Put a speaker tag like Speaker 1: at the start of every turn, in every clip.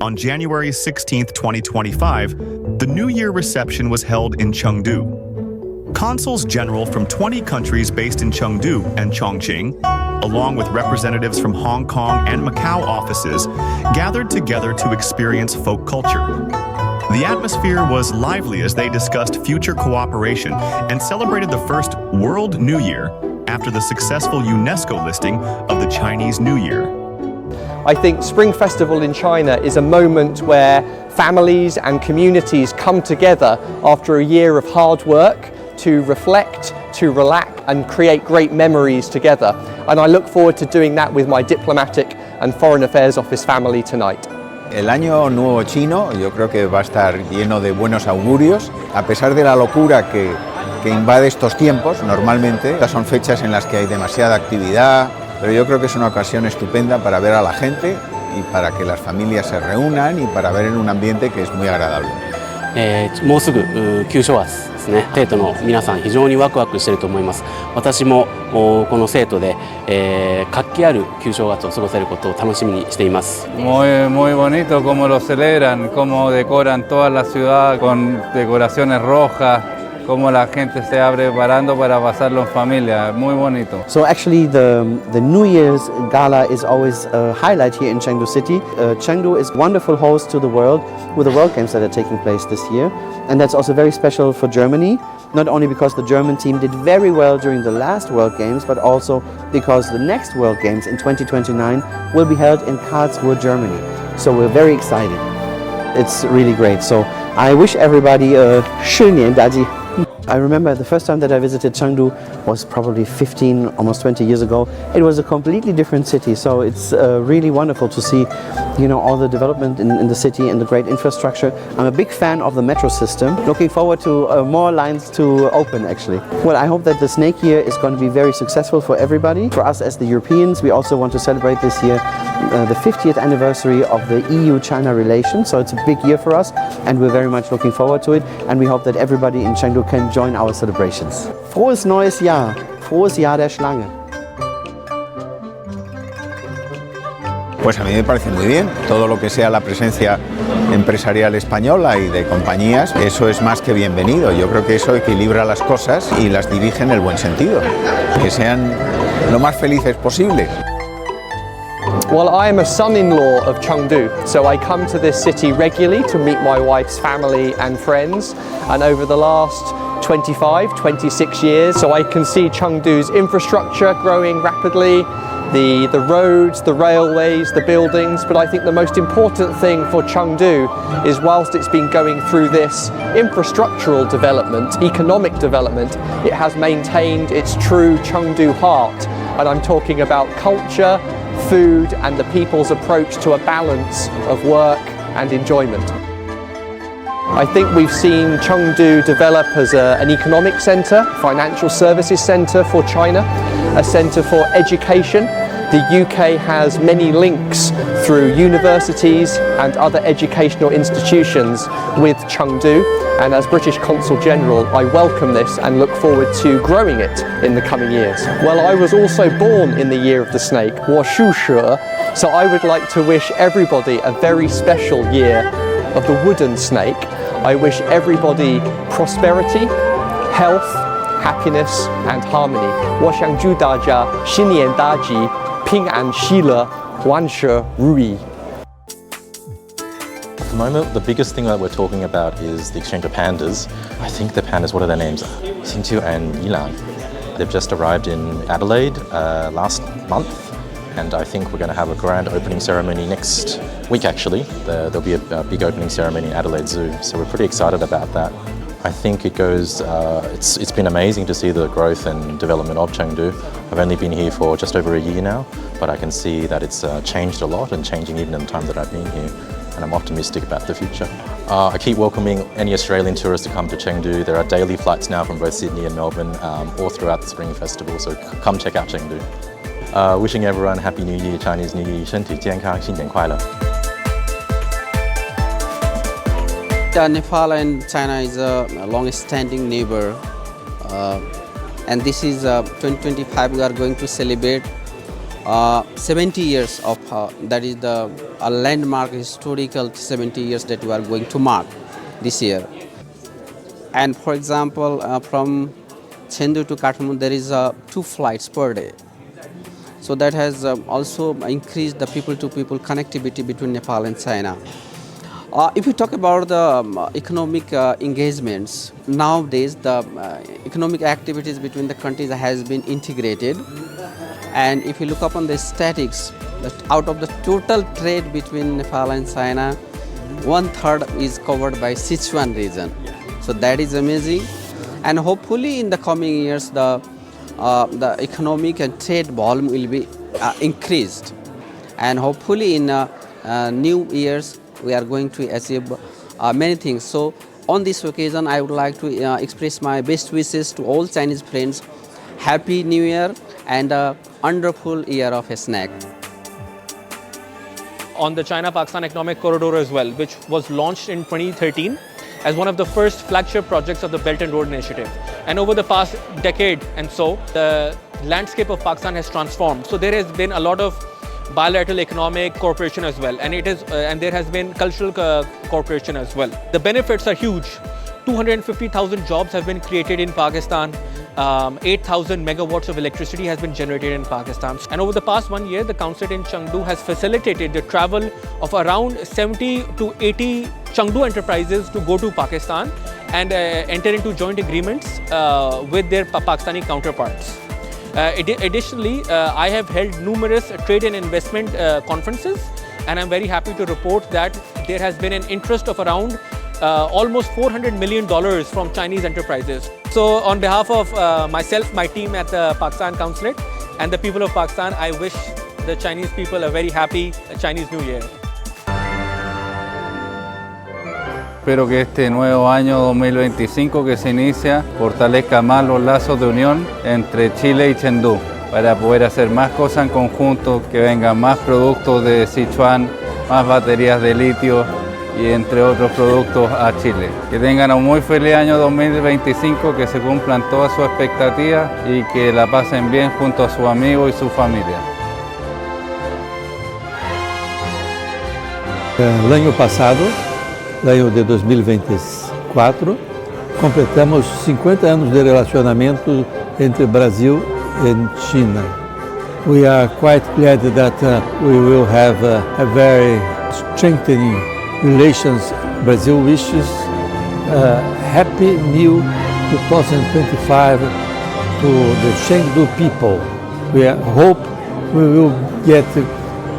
Speaker 1: On January 16, 2025, the New Year reception was held in Chengdu. Consuls general from 20 countries based in Chengdu and Chongqing, along with representatives from Hong Kong and Macau offices, gathered together to experience folk culture. The atmosphere was lively as they discussed future cooperation and celebrated the first World New Year after the successful UNESCO listing of the Chinese New Year.
Speaker 2: I think Spring Festival in China is a moment where families and communities come together after a year of hard work to reflect, to relax and create great memories together. And I look forward to doing that with my diplomatic and foreign affairs office family tonight.
Speaker 3: El año nuevo chino yo creo que va a estar lleno de buenos augurios, a pesar de la locura que invade estos tiempos. Normalmente estas son fechas en las que hay demasiada actividad, pero yo creo que es una ocasión estupenda para ver a la gente y para que las familias se reúnan y para ver en un ambiente que es muy agradable.
Speaker 4: もうすぐ旧正月ですね。生徒の皆さん非常にワクワクしていると思います。私もこの生徒で、活気ある旧正月を過ごせることを楽しみにしています。
Speaker 5: Muy bonito cómo lo celebran, cómo decoran toda la ciudad con decoraciones rojas. Cómo la gente se va preparando para pasarlo en familia, muy bonito.
Speaker 6: So actually the New Year's Gala is always a highlight here in Chengdu City. Chengdu is a wonderful host to the world with the World Games that are taking place this year. And that's also very special for Germany, not only because the German team did very well during the last World Games, but also because the next World Games in 2029 will be held in Karlsruhe, Germany. So we're very excited. It's really great. So I wish everybody a 新年大吉. I remember the first time that I visited Chengdu was probably 15, almost 20 years ago. It was a completely different city, so it's really wonderful to see, all the development in the city and the great infrastructure. I'm a big fan of the metro system. Looking forward to more lines to open, actually. Well, I hope that the Snake Year is going to be very successful for everybody. For us as the Europeans, we also want to celebrate this year the 50th anniversary of the EU-China relations, so it's a big year for us, and we're very much looking forward to it, and we hope that everybody in Chengdu can join our celebrations. Frohes neues Jahr! Frohes Jahr der Schlange!
Speaker 3: Pues a mí me parece muy bien, todo lo que sea la presencia empresarial española y de compañías, eso es más que bienvenido. Yo creo que eso equilibra las cosas y las dirige en el buen sentido, que sean lo más felices posibles.
Speaker 2: Well, I am a son-in-law of Chengdu, so I come to this city regularly to meet my wife's family and friends, and over the last 25, 26 years, so I can see Chengdu's infrastructure growing rapidly, the roads, the railways, the buildings, but I think the most important thing for Chengdu is whilst it's been going through this infrastructural development, economic development, it has maintained its true Chengdu heart, and I'm talking about culture, food and the people's approach to a balance of work and enjoyment. I think we've seen Chengdu develop as an economic centre, financial services centre for China, a centre for education. The UK has many links through universities and other educational institutions with Chengdu, and as British Consul General I welcome this and look forward to growing it in the coming years. Well, I was also born in the year of the snake, 我属蛇, so I would like to wish everybody a very special year of the wooden snake. I wish everybody prosperity, health, happiness and harmony. 我想祝大家新年大吉，平安喜乐，万事如意。
Speaker 7: At the moment, the biggest thing that we're talking about is the exchange of pandas. I think the pandas, what are their names? Xingqiu and Yilan. They've just arrived in Adelaide last month, and I think we're going to have a grand opening ceremony next week actually. There'll be a big opening ceremony in Adelaide Zoo, so we're pretty excited about that. I think it goes, it's been amazing to see the growth and development of Chengdu. I've only been here for just over a year now, but I can see that it's changed a lot and changing even in the time that I've been here. And I'm optimistic about the future. I keep welcoming any Australian tourists to come to Chengdu. There are daily flights now from both Sydney and Melbourne all throughout the Spring Festival, so come check out Chengdu. Wishing everyone Happy New Year, Chinese New Year, 身体健康，新年快乐。
Speaker 8: Nepal and China is a long-standing neighbor, and this is 2025 we are going to celebrate 70 years of that is the a landmark historical 70 years that we are going to mark this year. And for example, from Chengdu to Kathmandu there is 2 flights per day. So that has also increased the people-to-people connectivity between Nepal and China. If we talk about the economic engagements, nowadays the economic activities between the countries has been integrated. And if you look upon the statistics, out of the total trade between Nepal and China, 1/3 is covered by Sichuan region. So that is amazing. And hopefully in the coming years, the economic and trade volume will be increased. And hopefully in new years, we are going to achieve many things. So on this occasion, I would like to express my best wishes to all Chinese friends. Happy New Year and a wonderful year of a snack.
Speaker 9: On the China-Pakistan Economic Corridor as well, which was launched in 2013 as one of the first flagship projects of the Belt and Road Initiative. And over the past decade and so, the landscape of Pakistan has transformed. So there has been a lot of bilateral economic cooperation as well, and there has been cultural cooperation as well. The benefits are huge. 250,000 jobs have been created in Pakistan. 8,000 megawatts of electricity has been generated in Pakistan. And over the past 1 year, the consulate in Chengdu has facilitated the travel of around 70 to 80 Chengdu enterprises to go to Pakistan and enter into joint agreements with their Pakistani counterparts. Additionally, I have held numerous trade and investment conferences, and I'm very happy to report that there has been an interest of around almost $400 million from Chinese enterprises. So on behalf of myself, my team at the Pakistan Consulate and the people of Pakistan, I wish the Chinese people a very happy Chinese New Year.
Speaker 5: Espero que este nuevo año 2025 que se inicia fortalezca más los lazos de unión entre Chile y Chengdu para poder hacer más cosas en conjunto, que vengan más productos de Sichuan, más baterías de litio y entre otros productos a Chile. Que tengan un muy feliz año 2025, que se cumplan todas sus expectativas y que la pasen bien junto a sus amigos y su familia.
Speaker 10: El año pasado, el año de 2024, completamos 50 anos de relacionamento entre Brasil and China. We are quite glad that we will have a very strengthening relations. Brazil wishes a happy new 2025 to the Chengdu people. We hope we will get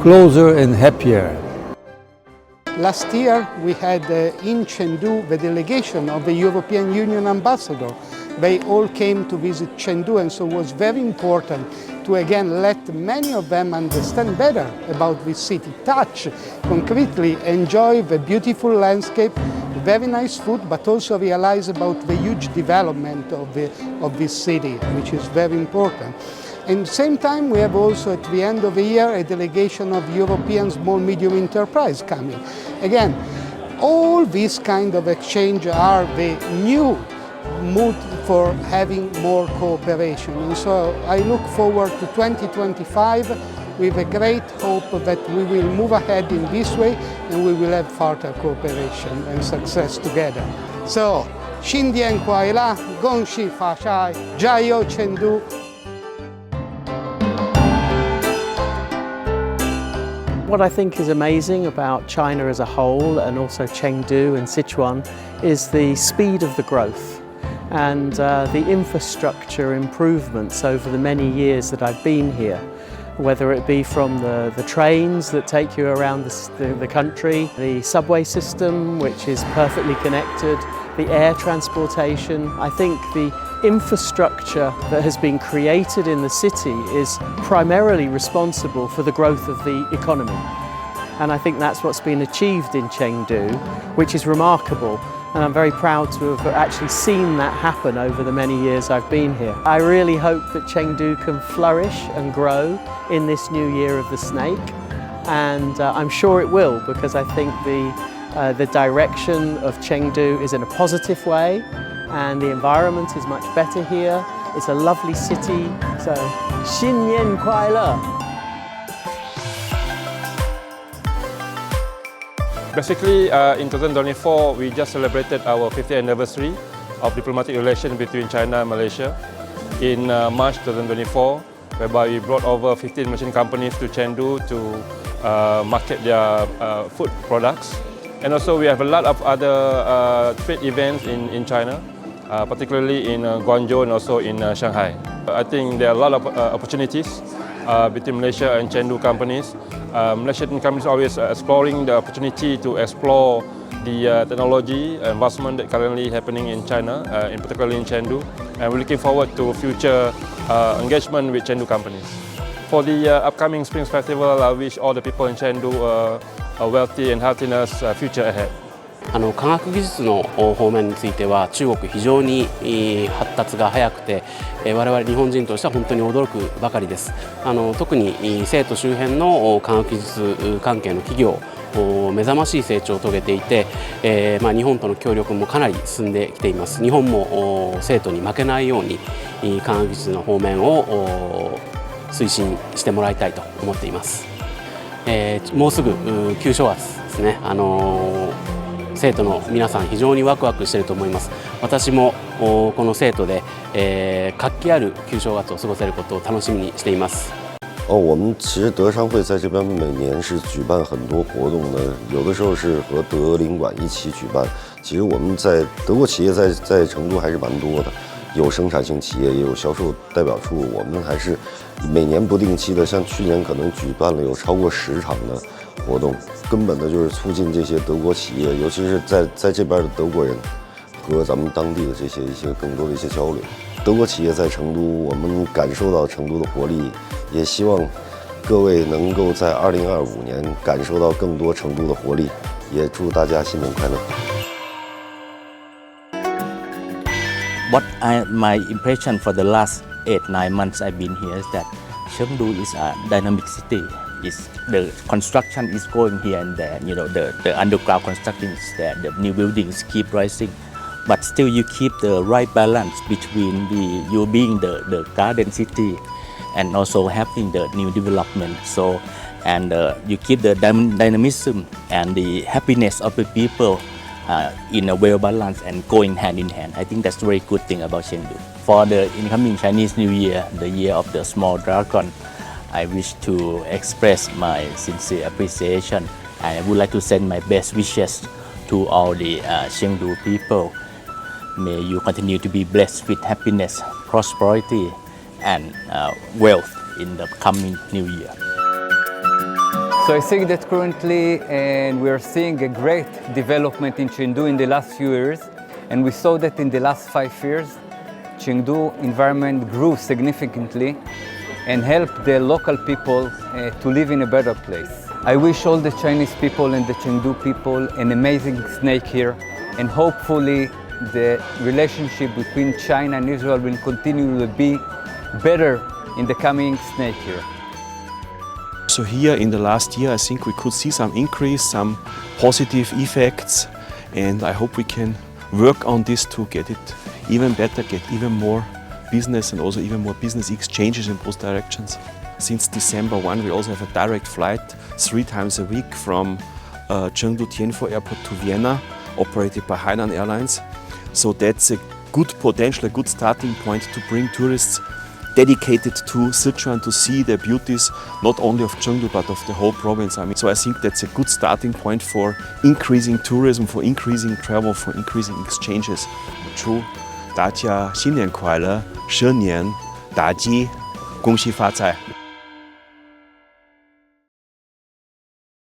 Speaker 10: closer and happier.
Speaker 11: Last year we had in Chengdu the delegation of the European Union ambassador. They all came to visit Chengdu, and so it was very important to again let many of them understand better about this city, touch concretely, enjoy the beautiful landscape, very nice food, but also realize about the huge development of this city, which is very important. At the same time, we have also at the end of the year a delegation of European small medium enterprise coming. Again, all these kind of exchange are the new mood for having more cooperation. And so I look forward to 2025 with a great hope that we will move ahead in this way and we will have further cooperation and success together. So, 新年快乐，恭喜发财，加油成都！
Speaker 12: What I think is amazing about China as a whole, and also Chengdu and Sichuan, is the speed of the growth and the infrastructure improvements over the many years that I've been here. Whether it be from the trains that take you around the country, the subway system which is perfectly connected, the air transportation. I think the infrastructure that has been created in the city is primarily responsible for the growth of the economy. And I think that's what's been achieved in Chengdu, which is remarkable. And I'm very proud to have actually seen that happen over the many years I've been here. I really hope that Chengdu can flourish and grow in this new year of the snake. And I'm sure it will, because I think the direction of Chengdu is in a positive way, and the environment is much better here. It's a lovely city, so 新年快乐!
Speaker 13: Basically, in 2024, we just celebrated our 50th anniversary of diplomatic relations between China and Malaysia. In March 2024, whereby we brought over 15 Malaysian companies to Chengdu to market their food products. And also we have a lot of other trade events in China, particularly in Guangzhou and also in Shanghai. I think there are a lot of opportunities between Malaysia and Chengdu companies. Malaysian companies are always exploring the opportunity to explore the technology investment that currently happening in China, in particularly in Chengdu, and we're looking forward to future engagement with Chengdu companies. For the upcoming Spring Festival, I wish all the people in Chengdu a wealthy and happiness future ahead.
Speaker 4: 科学技術の方面については中国非常に発達が早くて我々日本人としては本当に驚くばかりです。特に成都周辺の科学技術関係の企業目覚ましい成長を遂げていて、日本との協力もかなり進んできています。日本も成都に負けないように科学技術の方面を推進してもらいたいと思っています。もうすぐ旧正月ですね。生徒の皆さん非常にワクワクしていると思います。私もこの生徒で活気ある旧正月を過ごせることを楽しみにしています。
Speaker 14: 我们其实德商会在这边每年是举办很多活动的，有的时候是和德领馆一起举办。其实我们在德国企业在成都还是蛮多的，有生产性企业，也有销售代表处。我们还是每年不定期的，像去年可能举办了有超过10场的活动，根本的就是促进这些德国企业，尤其是在这边的德国人和咱们当地的这些更多的一些交流。德国企业在成都，我们感受到成都的活力，也希望各位能够在2025年感受到更多成都的活力，也祝大家新年快乐。
Speaker 15: My impression for the last 8-9 months I've been here is that Chengdu is a dynamic city. The construction is going here and there. You know, the underground construction is there. The new buildings keep rising, but still you keep the right balance between you being the garden city and also having the new development. So, and you keep the dynamism and the happiness of the people in a well balanced and going hand in hand. I think that's a very good thing about Chengdu. For the incoming Chinese New Year, the year of the small dragon, I wish to express my sincere appreciation, and I would like to send my best wishes to all the Chengdu people. May you continue to be blessed with happiness, prosperity, and wealth in the coming new year.
Speaker 16: So I think that currently we are seeing a great development in Chengdu in the last few years, and we saw that in the last 5 years, Chengdu environment grew significantly and helped the local people to live in a better place. I wish all the Chinese people and the Chengdu people an amazing snake year, and hopefully the relationship between China and Israel will continue to be better in the coming snake year.
Speaker 17: So here in the last year I think we could see some increase, some positive effects, and I hope we can work on this to get it even better, get even more business and also even more business exchanges in both directions. Since December 1 we also have a direct flight 3 times a week from Chengdu Tianfu Airport to Vienna, operated by Hainan Airlines. So that's a good potential, a good starting point to bring tourists dedicated to Sichuan to see the beauties not only of Chengdu but of the whole province. So I think that's a good starting point for increasing tourism, for increasing travel, for increasing exchanges. 祝大家新年快乐，蛇年大吉，恭喜发财。